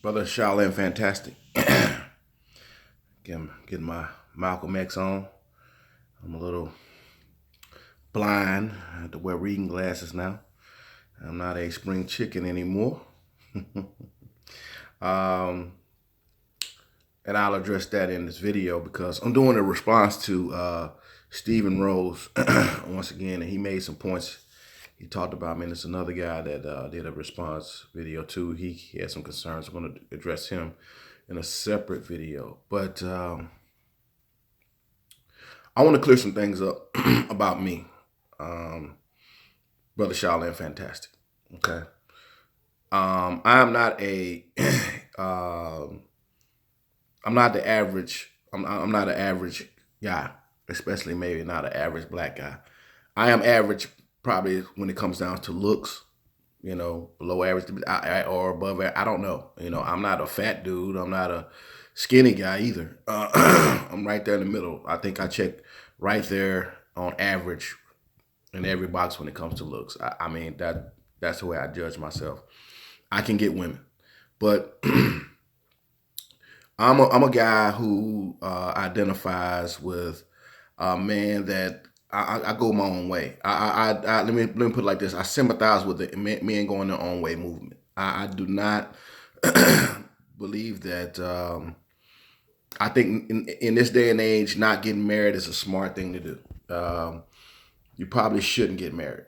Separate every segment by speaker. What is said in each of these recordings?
Speaker 1: Brother Shaolin Fantastic. Getting my Malcolm X on. I'm a little blind. I have to wear reading glasses now. I'm not a spring chicken anymore. um, and I'll address that in this video because I'm doing a response to Stephen Rose once again, and he made some points. He talked about me, and there's another guy that did a response video too. He had some concerns. I'm going to address him in a separate video. But I want to clear some things up about me. Brother Shaolin Fantastic. Okay. I'm not a I'm not the average. I'm not an average guy, especially maybe not an average black guy. I am average probably when it comes down to looks, below average or above. I don't know. I'm not a fat dude. I'm not a skinny guy either. I'm right there in the middle. I think I check right there on average in every box when it comes to looks. I mean, that's the way I judge myself. I can get women, but I'm a guy who identifies with a man that I go my own way. Let me put it like this: I sympathize with the men going their own way movement. I do not believe that. I think in this day and age, not getting married is a smart thing to do. You probably shouldn't get married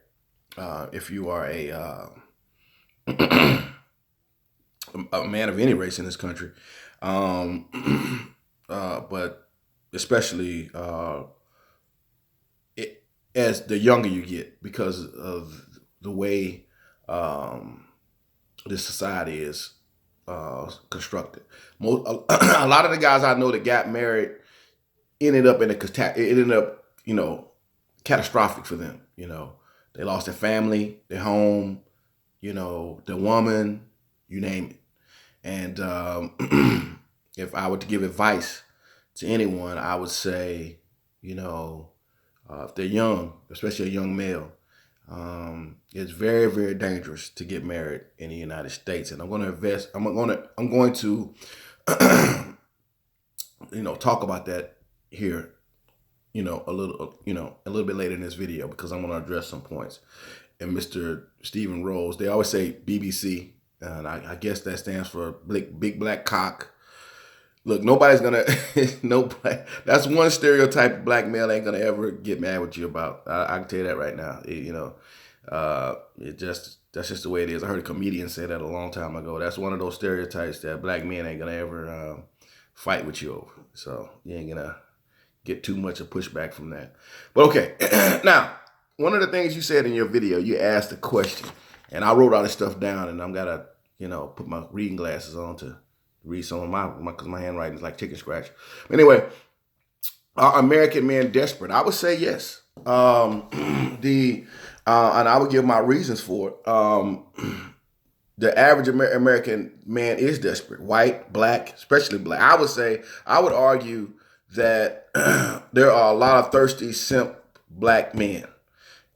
Speaker 1: if you are a man of any race in this country. But especially as the younger you get, because of the way this society is constructed. A lot of the guys I know that got married ended up catastrophic for them. They lost their family, their home, their woman, you name it. And if I were to give advice to anyone, I would say, if they're young, especially a young male, it's very, very dangerous to get married in the United States. And I'm going to talk about that here, a little bit later in this video, because I'm going to address some points. And Mr. Stephen Rose, they always say BBC, and I guess that stands for big black cock. Look, nobody's gonna that's one stereotype black male ain't gonna ever get mad with you about. I can tell you that right now. That's just the way it is. I heard a comedian say that a long time ago. That's one of those stereotypes that black men ain't gonna ever fight with you over. So you ain't gonna get too much of pushback from that. But okay, now one of the things you said in your video, you asked a question, and I wrote all this stuff down, and I'm gotta put my reading glasses on to read some of because my handwriting is like chicken scratch. Anyway, are American men desperate? I would say yes. And I would give my reasons for it. The average American man is desperate. White, black, especially black. I would argue that there are a lot of thirsty simp black men.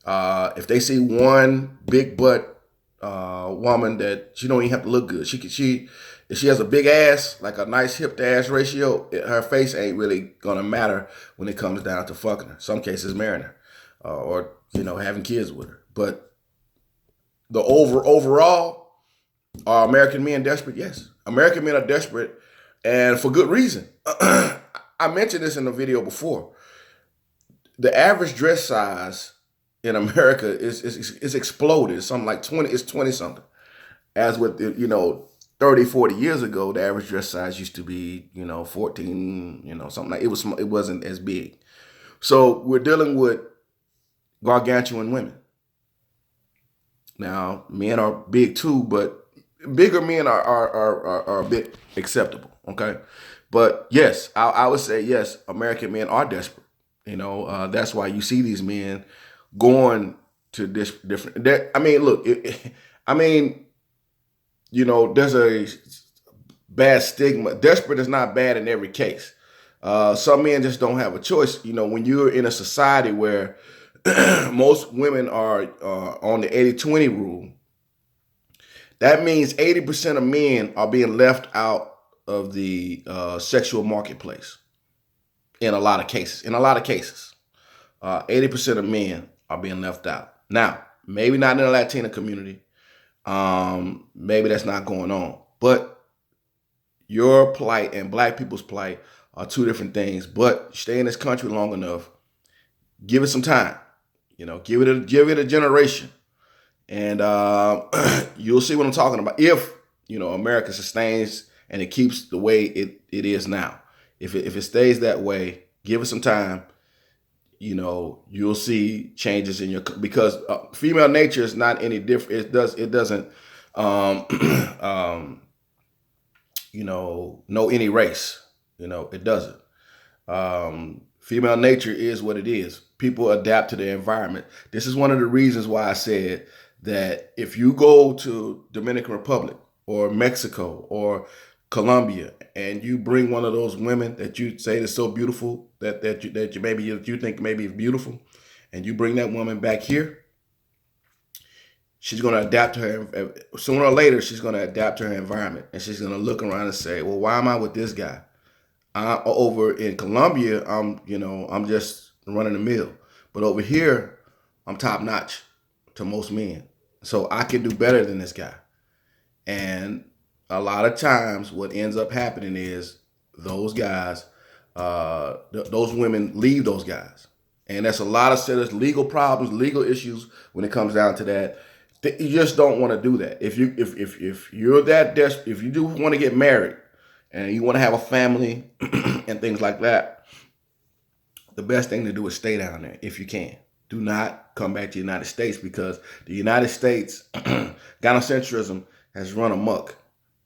Speaker 1: If they see one big butt woman that she don't even have to look good, if she has a big ass, like a nice hip to ass ratio, her face ain't really gonna matter when it comes down to fucking her. Some cases marrying her, or having kids with her. But the overall, are American men desperate? Yes, American men are desperate, and for good reason. I mentioned this in the video before. The average dress size in America is exploded. It's something like 20. It's 20 something. As with 30, 40 years ago, the average dress size used to be, 14, something like it wasn't as big. So we're dealing with gargantuan women. Now, men are big too, but bigger men are a bit acceptable. Okay. But yes, I would say yes, American men are desperate. That's why you see these men going to this different. Look, there's a bad stigma. Desperate is not bad in every case. Some men just don't have a choice. When you're in a society where most women are on the 80-20 rule, That means 80% of men are being left out of the sexual marketplace in a lot of cases. 80% of men are being left out. Now, maybe not in the Latino community. Maybe that's not going on. But your plight and black people's plight are two different things. But stay in this country long enough. Give it some time. Give it a generation. And you'll see what I'm talking about. If, America sustains and it keeps the way it is now. If it stays that way, give it some time. You'll see changes in because female nature is not any different. It doesn't know any race. It doesn't. Female nature is what it is. People adapt to their environment. This is one of the reasons why I said that if you go to Dominican Republic or Mexico or Colombia and you bring one of those women that you say is so beautiful that you think maybe is beautiful, and you bring that woman back here, she's going to adapt to her. Sooner or later, she's going to adapt to her environment, and she's going to look around and say, "Well, why am I with this guy? Over in Colombia, I'm just running the mill, but over here, I'm top notch to most men, so I can do better than this guy." And a lot of times what ends up happening is those guys, those women leave those guys. And that's a lot of serious legal problems, legal issues when it comes down to that. You just don't want to do that. If you're that desperate, if you do want to get married and you want to have a family and things like that, the best thing to do is stay down there if you can. Do not come back to the United States, because the United States, gynocentrism has run amok.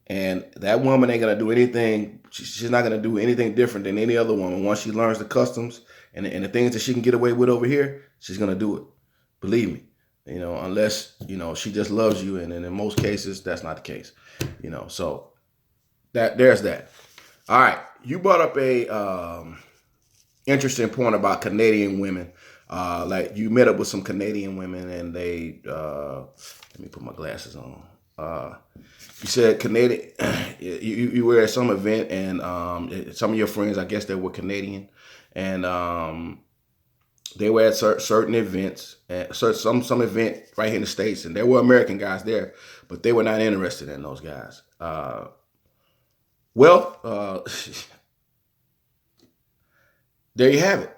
Speaker 1: And that woman ain't going to do anything. She's not going to do anything different than any other woman. Once she learns the customs and the things that she can get away with over here, she's going to do it. Believe me. Unless, she just loves you. And in most cases, that's not the case. So there's that. All right. You brought up a interesting point about Canadian women. Like you met up with some Canadian women and they, let me put my glasses on. You said Canadian, you were at some event and some of your friends, I guess they were Canadian, and they were at certain events, some event right here in the States, and there were American guys there, but they were not interested in those guys. There you have it.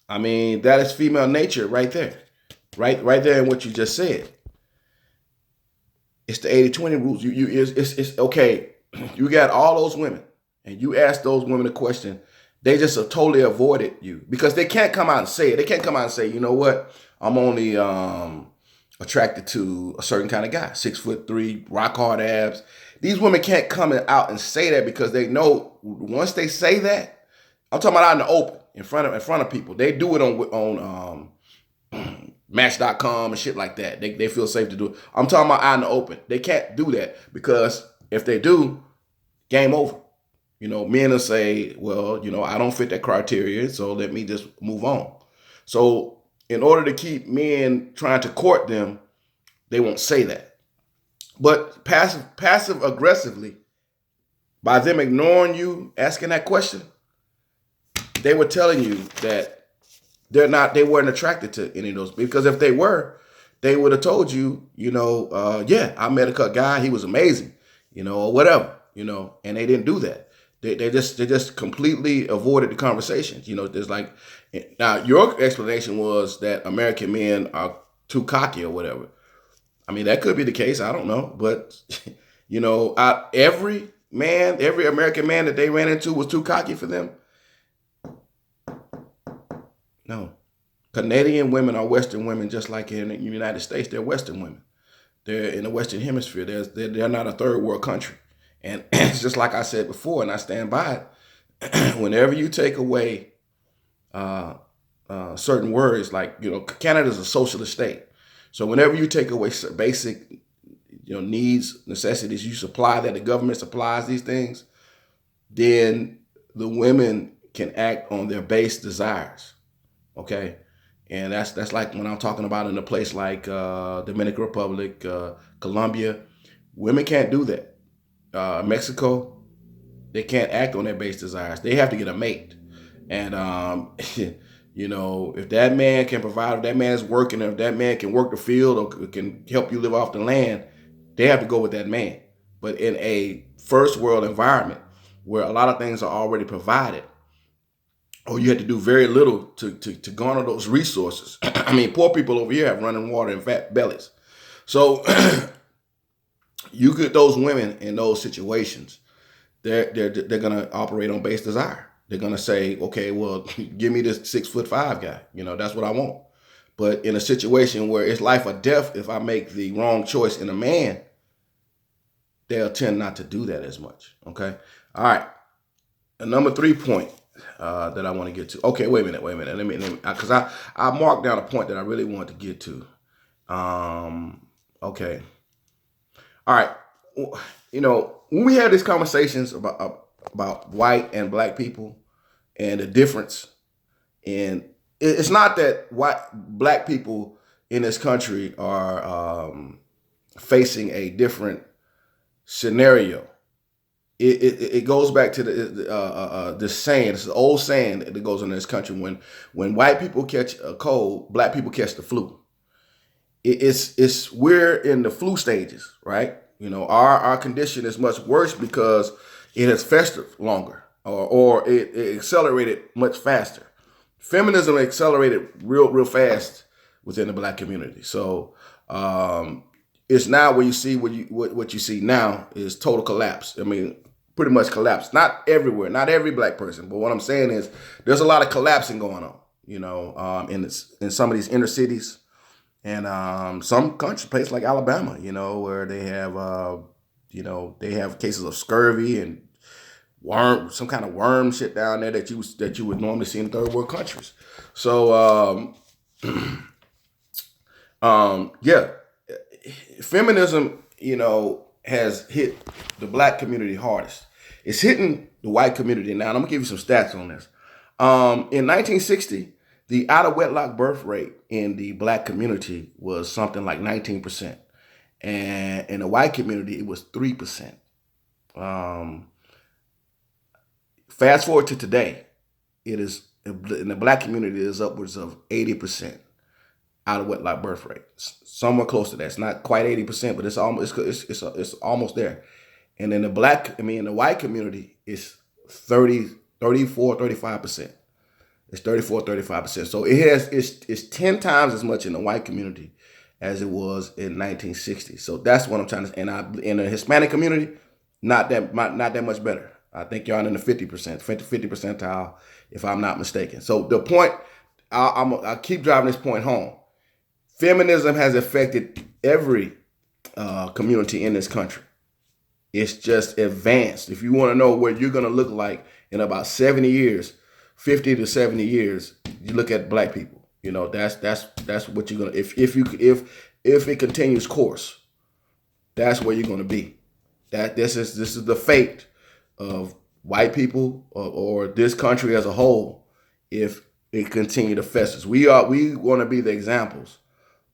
Speaker 1: I mean, that is female nature right there. Right there in what you just said. It's the 80-20 rules. It's okay. You got all those women and you ask those women a question. They just have totally avoided you because they can't come out and say it. They can't come out and say, you know what? I'm only attracted to a certain kind of guy, 6'3", rock hard abs. These women can't come out and say that because they know once they say that, I'm talking about out in the open, in front of people. They do it on Match.com and shit like that. They feel safe to do it. I'm talking about out in the open. They can't do that because if they do, game over. Men will say, well, I don't fit that criteria, so let me just move on. So in order to keep men trying to court them, they won't say that. But passive aggressively, by them ignoring you, asking that question, they were telling you that they weren't attracted to any of those, because if they were, they would have told you, yeah, I met a guy, he was amazing, or whatever, and they didn't do that. They just completely avoided the conversations. There's like, now your explanation was that American men are too cocky or whatever. I mean, that could be the case. I don't know, but every American man that they ran into was too cocky for them. No. Canadian women are Western women, just like in the United States, they're Western women. They're in the Western Hemisphere. They're not a third world country. And it's just like I said before, and I stand by it. Whenever you take away certain words, like, Canada's a socialist state. So whenever you take away basic, needs, necessities, you supply that, the government supplies these things, then the women can act on their base desires. Okay, and that's like when I'm talking about in a place like Dominican Republic, Colombia, Women can't do that. Mexico, they can't act on their base desires. They have to get a mate. And if that man can provide, if that man is working, if that man can work the field or can help you live off the land, they have to go with that man. But in a first world environment where a lot of things are already provided, or you have to do very little to garner those resources. I mean, poor people over here have running water and fat bellies. So you get those women in those situations, they're gonna operate on base desire. They're gonna say, okay, well, give me this 6'5" guy. That's what I want. But in a situation where it's life or death, if I make the wrong choice in a man, they'll tend not to do that as much. Okay. All right. A number 3 point that I want to get to. Okay, wait a minute. Let me, because I marked down a point that I really want to get to. Okay. All right. When we have these conversations about white and black people and the difference, and it's not that black people in this country are facing a different scenario. It goes back to the saying. It's an old saying that goes on in this country. When white people catch a cold, black people catch the flu. We're in the flu stages, right? Our condition is much worse because it has festered longer, or it accelerated much faster. Feminism accelerated real fast within the black community. So it's now where you see what you see now is total collapse. I mean, pretty much collapse. Not everywhere, not every black person, but what I'm saying is there's a lot of collapsing going on. In some of these inner cities. And some places like Alabama, where they have, they have cases of scurvy and some kind of worm shit down there that you would normally see in third world countries. So, yeah, feminism, has hit the black community hardest. It's hitting the white community now. And I'm gonna give you some stats on this. In 1960. The out-of-wedlock birth rate in the black community was something like 19%. And in the white community, it was 3%. Fast forward to today, it is in the black community, it is upwards of 80% out-of-wedlock birth rate. Somewhere close to that. It's not quite 80%, but it's almost there. And in the white community, it's 35%. It's 35%. So it's 10 times as much in the white community as it was in 1960. So that's what I'm trying to. And in the Hispanic community, not that much better. I think y'all in the 50 percentile, if I'm not mistaken. So the point, I keep driving this point home. Feminism has affected every community in this country. It's just advanced. If you want to know what you're going to look like in about 70 years. 50 to 70 years, you look at black people. That's what you're gonna. If it continues course, that's where you're gonna be. This is the fate of white people or this country as a whole. If it continue to fester, we want to be the examples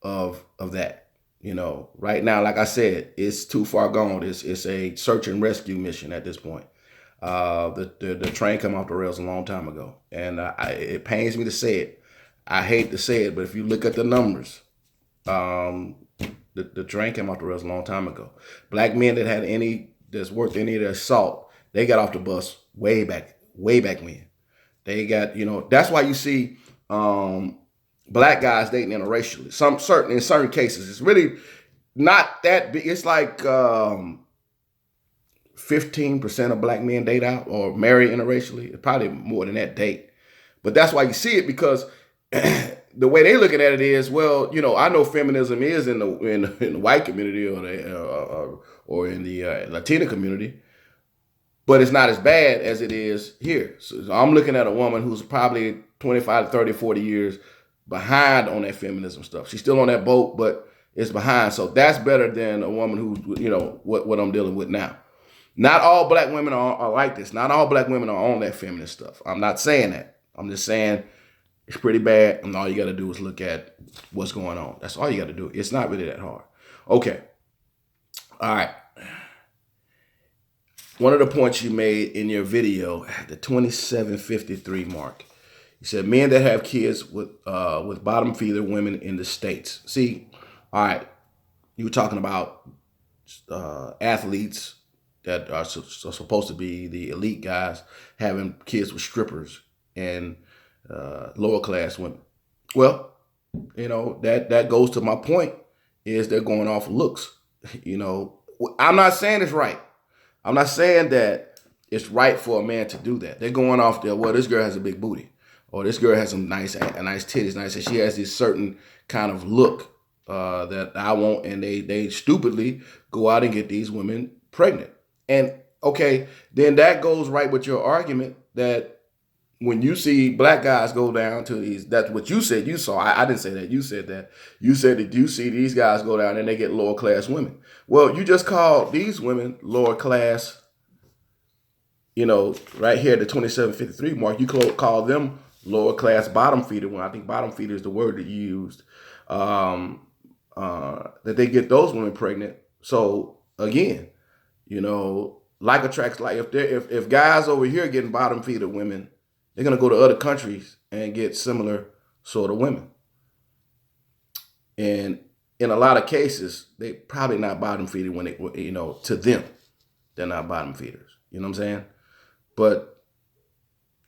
Speaker 1: of that. Right now, like I said, it's too far gone. It's a search and rescue mission at this point. The train came off the rails a long time ago, and it pains me to say it. I hate to say it, but if you look at the numbers, the train came off the rails a long time ago. Black men that's worked any of their salt, they got off the bus way back when. They got, that's why you see black guys dating interracially. In certain cases, it's really not that big. It's like 15% of black men date out or marry interracially. Probably more than that date. But that's why you see it, because the way they looking at it is, well, I know feminism is in the white community or in the Latina community, but it's not as bad as it is here. So I'm looking at a woman who's probably 25 to 30, 40 years behind on that feminism stuff. She's still on that boat, but it's behind. So that's better than a woman who's, what I'm dealing with now. Not all black women are like this. Not all black women are on that feminist stuff. I'm not saying that. I'm just saying it's pretty bad, and all you got to do is look at what's going on. That's all you got to do. It's not really that hard. Okay. All right. one of the points you made in your video at the 27:53 mark. You said men that have kids with bottom feeder women in the States. See, all right, you were talking about athletes that are supposed to be the elite guys having kids with strippers and lower class women. Well, that goes to my point is they're going off looks. I'm not saying it's right. I'm not saying that it's right for a man to do that. They're going off there. Well, this girl has a big booty, or this girl has some nice titties, and she has this certain kind of look that I want, and they stupidly go out and get these women pregnant. And okay, then that goes right with your argument that when you see black guys go down to these, that's what you said you saw. I didn't say that. You said that. You said that you see these guys go down and they get lower class women. Well, you just called these women lower class, right here at the 27:53 mark. You call them lower class bottom feeder. When I think bottom feeder is the word that you used, that they get those women pregnant. So again, like attracts like. If guys over here getting bottom feeder women, they're going to go to other countries and get similar sort of women. And in a lot of cases, they probably not bottom feeder when they, to them, they're not bottom feeders. You know what I'm saying? But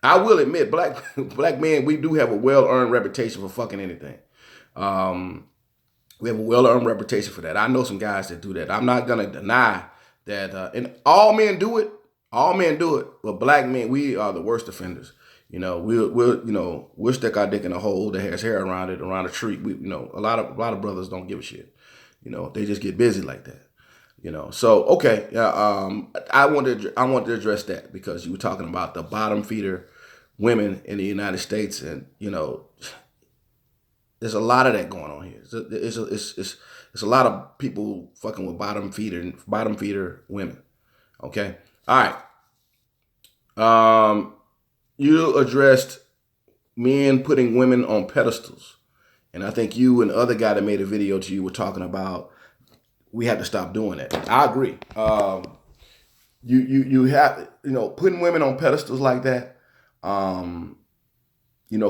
Speaker 1: I will admit, black men, we do have a well-earned reputation for fucking anything. We have a well-earned reputation for that. I know some guys that do that. I'm not going to deny that. And all men do it. All men do it. But black men, we are the worst offenders. We'll stick our dick in a hole that has hair around it, around a tree. A lot of brothers don't give a shit. They just get busy like that. So okay, I wanted to address that because you were talking about the bottom feeder women in the United States, and there's a lot of that going on here. It's a lot of people fucking with bottom feeder women. Okay, all right. You addressed men putting women on pedestals. And I think you and the other guy that made a video to you were talking about we have to stop doing that. I agree. You have, putting women on pedestals like that,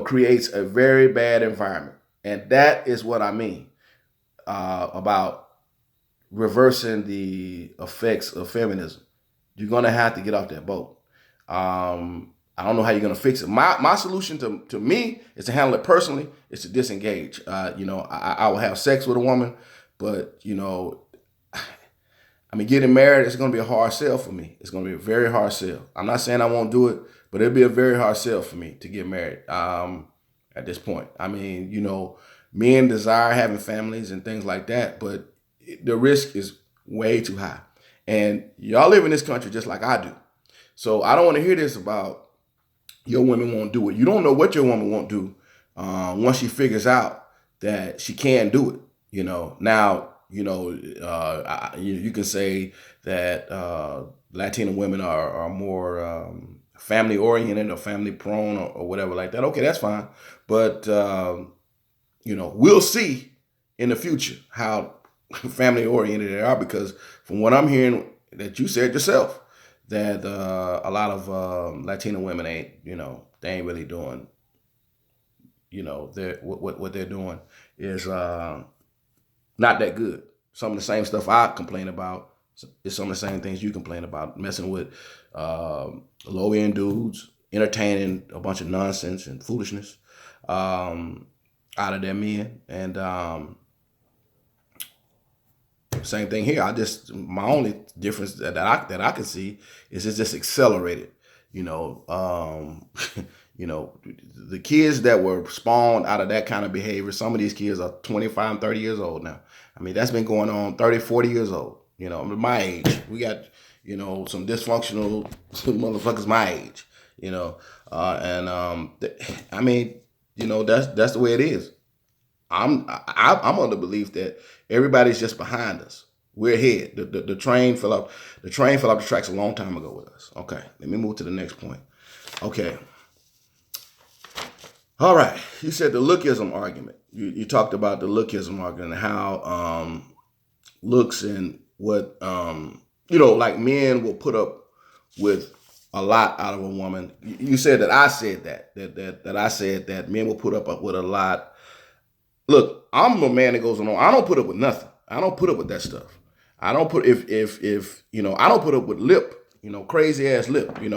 Speaker 1: creates a very bad environment. And that is what I mean about reversing the effects of feminism. You're going to have to get off that boat. I don't know how you're going to fix it. My solution to me is to handle it personally, is to disengage. I will have sex with a woman, but, getting married is going to be a hard sell for me. It's going to be a very hard sell. I'm not saying I won't do it, but it'll be a very hard sell for me to get married at this point. Men desire having families and things like that, but the risk is way too high. And y'all live in this country just like I do. So I don't want to hear this about your woman won't do it. You don't know what your woman won't do once she figures out that she can do it. Now, you can say that Latina women are more family oriented or family prone or whatever like that. Okay, that's fine. But, we'll see in the future how family oriented they are, because from what I'm hearing that you said yourself, that a lot of Latina women ain't, they ain't really doing, what they're doing is not that good. Some of the same stuff I complain about is some of the same things you complain about, messing with low-end dudes, entertaining a bunch of nonsense and foolishness out of their men. And same thing here. My only difference that I can see is it's just accelerated. The kids that were spawned out of that kind of behavior, some of these kids are 25, 30 years old now. That's been going on 30, 40 years old. My age. We got, some dysfunctional motherfuckers my age, that's the way it is. I'm under the belief that everybody's just behind us. We're ahead. The train fell off. The train fell off the tracks a long time ago with us. Okay, let me move to the next point. Okay. All right. You said the lookism argument. You talked about the lookism argument and how looks and what like men will put up with a lot out of a woman. You said that I said that I said that men will put up with a lot. Look, I'm a man that goes on. I don't put up with nothing. I don't put up with that stuff. I don't put if I don't put up with lip, crazy ass lip. We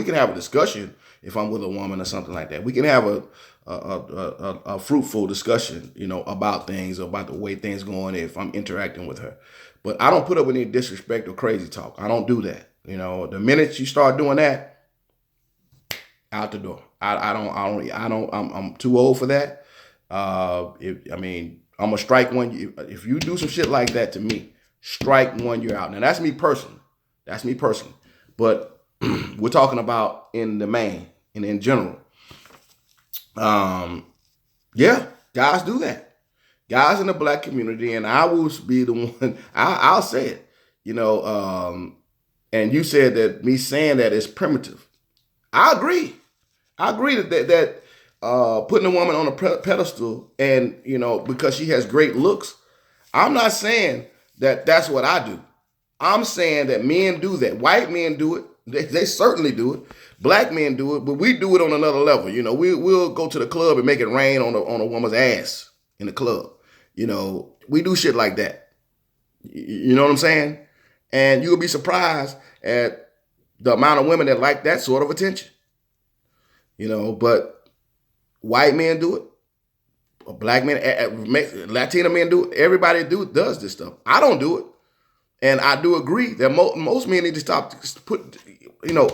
Speaker 1: can have a discussion if I'm with a woman or something like that. We can have a fruitful discussion, about things, about the way things going if I'm interacting with her. But I don't put up with any disrespect or crazy talk. I don't do that. The minute you start doing that, out the door. I'm too old for that. I'm gonna strike one. If you do some shit like that to me, strike one, you're out. Now that's me personally. But we're talking about in the main and in general. Yeah, guys do that. Guys in the black community, and I will be the one. I'll say it. And you said that me saying that is primitive. I agree. that putting a woman on a pedestal and, because she has great looks, I'm not saying that that's what I do. I'm saying that men do that. White men do it. They certainly do it. Black men do it, but we do it on another level. We'll go to the club and make it rain on a woman's ass in the club. We do shit like that. You know what I'm saying? And you'll be surprised at the amount of women that like that sort of attention. But white men do it. Black men, Latino men do it. Everybody does this stuff. I don't do it. And I do agree that most men need to stop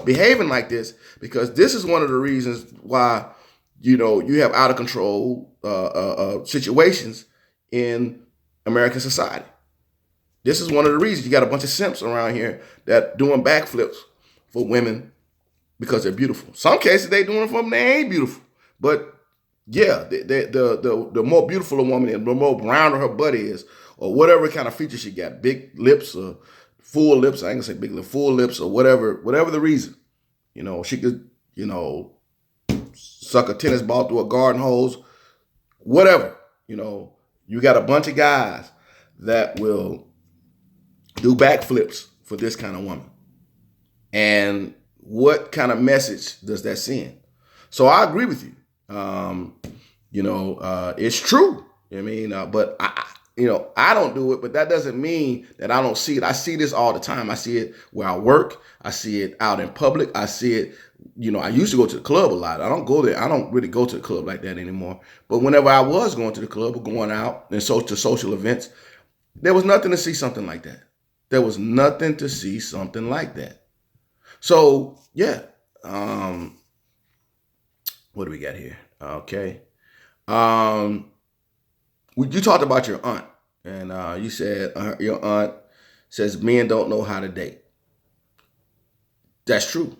Speaker 1: behaving like this, because this is one of the reasons why, you have out of control situations in American society. This is one of the reasons you got a bunch of simps around here that doing backflips for women because they're beautiful. Some cases they doing it for them, they ain't beautiful. But yeah, the more beautiful a woman is, the more rounder her butt is, or whatever kind of feature she got, big lips or full lips. I ain't gonna say big lips, full lips or whatever the reason. She could, suck a tennis ball through a garden hose, whatever. You got a bunch of guys that will do backflips for this kind of woman. And what kind of message does that send? So I agree with you. It's true. But I don't do it, but that doesn't mean that I don't see it. I see this all the time. I see it where I work. I see it out in public. I see it, I used to go to the club a lot. I don't go there. I don't really go to the club like that anymore. But whenever I was going to the club or going out and to social events, there was nothing to see something like that. There was nothing to see something like that. So, yeah. What do we got here? Okay. You talked about your aunt, and you said your aunt says men don't know how to date. That's true.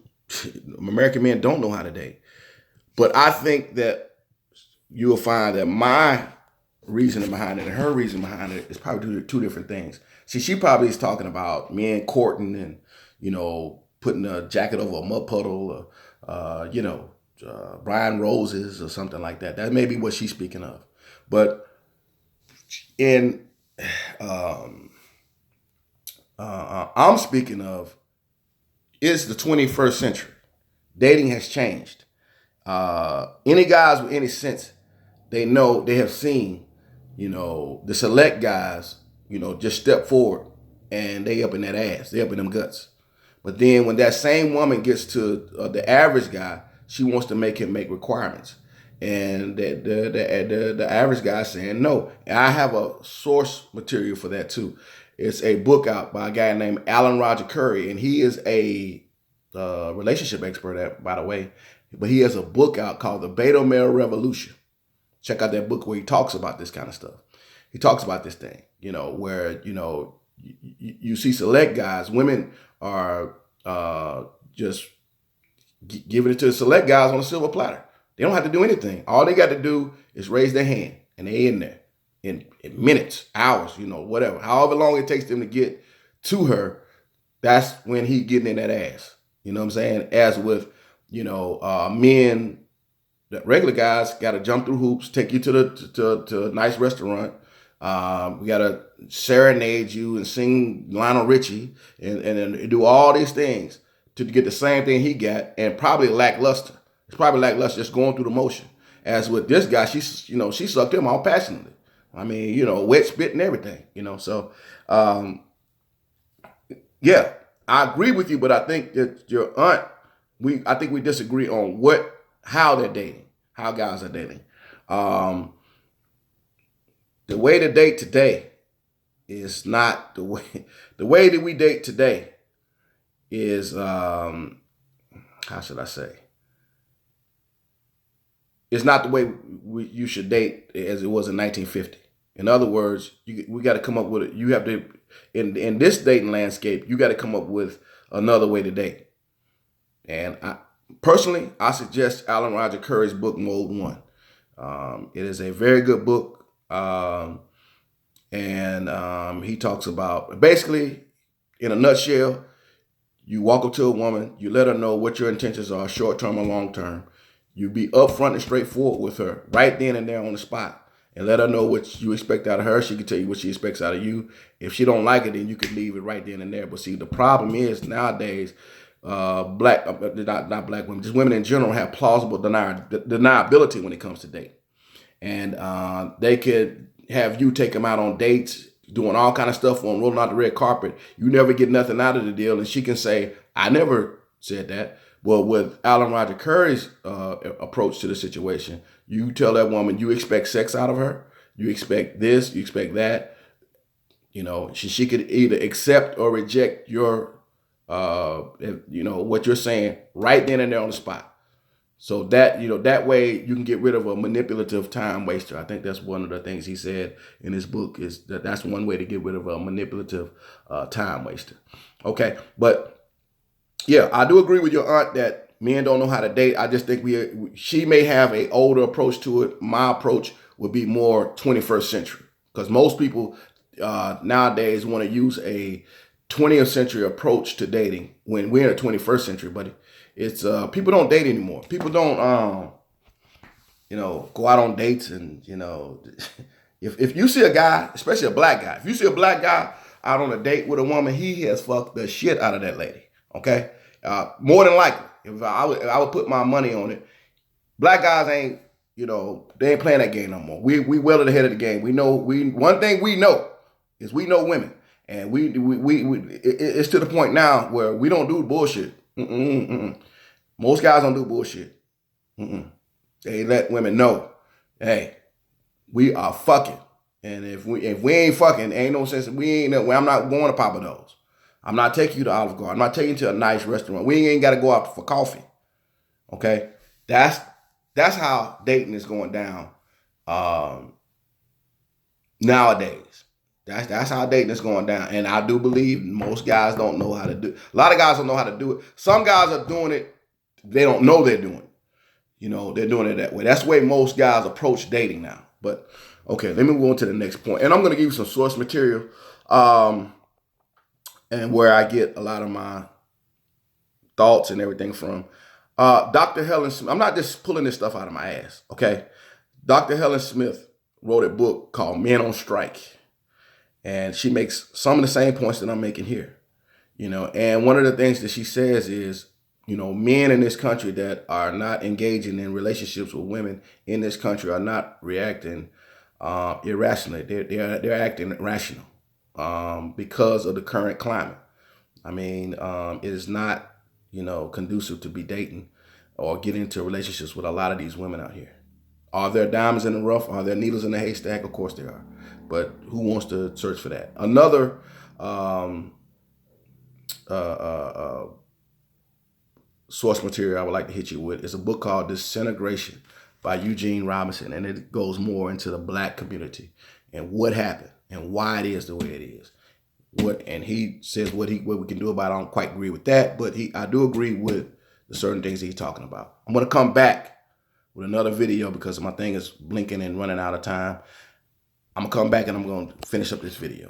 Speaker 1: American men don't know how to date. But I think that you will find that my reasoning behind it and her reason behind it is probably two different things. See, she probably is talking about men courting and, putting a jacket over a mud puddle or, Brian Roses or something like that. That may be what she's speaking of. But I'm speaking of, it's the 21st century. Dating has changed. Any guys with any sense, they have seen, the select guys, just step forward and they up in that ass, they up in them guts. But then when that same woman gets to the average guy, she wants to make him make requirements. And the average guy saying no. And I have a source material for that too. It's a book out by a guy named Alan Roger Curry, and he is a relationship expert, by the way. But he has a book out called The Beta Male Revolution. Check out that book where he talks about this kind of stuff. He talks about this thing, where you see select guys, women are just giving it to the select guys on a silver platter. They don't have to do anything. All they got to do is raise their hand, and they in there in minutes, hours, whatever. However long it takes them to get to her, that's when he getting in that ass. You know what I'm saying? As with, men, that regular guys got to jump through hoops, take you to a nice restaurant. We got to serenade you and sing Lionel Richie and do all these things to get the same thing he got, and probably lackluster. It's probably lackluster, just going through the motion. As with this guy, she sucked him all passionately. I mean, wet spit and everything, So, yeah, I agree with you, but I think that your aunt, I think we disagree on how they're dating, how guys are dating. The way to date today is not the way that we date today is, how should I say? It's not the way you should date as it was in 1950. In other words, we got to come up with it. You have to, in this dating landscape, you got to come up with another way to date. And personally, I suggest Alan Roger Curry's book, Mode 1. It is a very good book. And he talks about, basically, in a nutshell, you walk up to a woman, you let her know what your intentions are, short-term or long-term. You be upfront and straightforward with her right then and there on the spot, and let her know what you expect out of her. She can tell you what she expects out of you. If she don't like it, then you can leave it right then and there. But see, the problem is nowadays, not black women, just women in general have plausible deniability when it comes to dating. And they could have you take them out on dates, doing all kind of stuff on rolling out the red carpet. You never get nothing out of the deal. And she can say, I never said that. Well, with Alan Roger Curry's approach to the situation, you tell that woman you expect sex out of her. You expect this, you expect that. She could either accept or reject your, what you're saying right then and there on the spot. So that way you can get rid of a manipulative time waster. I think that's one of the things he said in his book, is that's one way to get rid of a manipulative time waster. Okay, but yeah, I do agree with your aunt that men don't know how to date. I just think she may have an older approach to it. My approach would be more 21st century, because most people nowadays want to use a 20th century approach to dating when we're in the 21st century, buddy. It's people don't date anymore. People don't go out on dates, and if you see a guy, especially a black guy, if you see a black guy out on a date with a woman, he has fucked the shit out of that lady. Okay, more than likely, if I would put my money on it. Black guys ain't, they ain't playing that game no more. We well ahead of the game. We know one thing we know is we know women, and it's to the point now where we don't do bullshit. Most guys don't do bullshit. They let women know, hey, we are fucking, and if we ain't fucking, ain't no sense. I'm not going to Papa Do's. I'm not taking you to Olive Garden. I'm not taking you to a nice restaurant. We ain't got to go out for coffee. Okay, that's how dating is going down nowadays. That's how dating is going down, and I do believe most guys don't know how to do it. A lot of guys don't know how to do it. Some guys are doing it; they don't know they're doing it. They're doing it that way. That's the way most guys approach dating now. But okay, let me move on to the next point, and I'm going to give you some source material. And where I get a lot of my thoughts and everything from. Dr. Helen Smith, I'm not just pulling this stuff out of my ass, okay? Dr. Helen Smith wrote a book called Men on Strike. And she makes some of the same points that I'm making here. And one of the things that she says is, men in this country that are not engaging in relationships with women in this country are not reacting irrationally. They're acting rational. Because of the current climate. I mean, it is not, conducive to be dating or getting into relationships with a lot of these women out here. Are there diamonds in the rough? Are there needles in the haystack? Of course there are. But who wants to search for that? Another source material I would like to hit you with is a book called Disintegration by Eugene Robinson. And it goes more into the black community and what happened and why it is the way it is. And he says what we can do about it. I don't quite agree with that, but I do agree with the certain things that he's talking about. I'm going to come back with another video because my thing is blinking and running out of time. I'm going to come back and I'm going to finish up this video.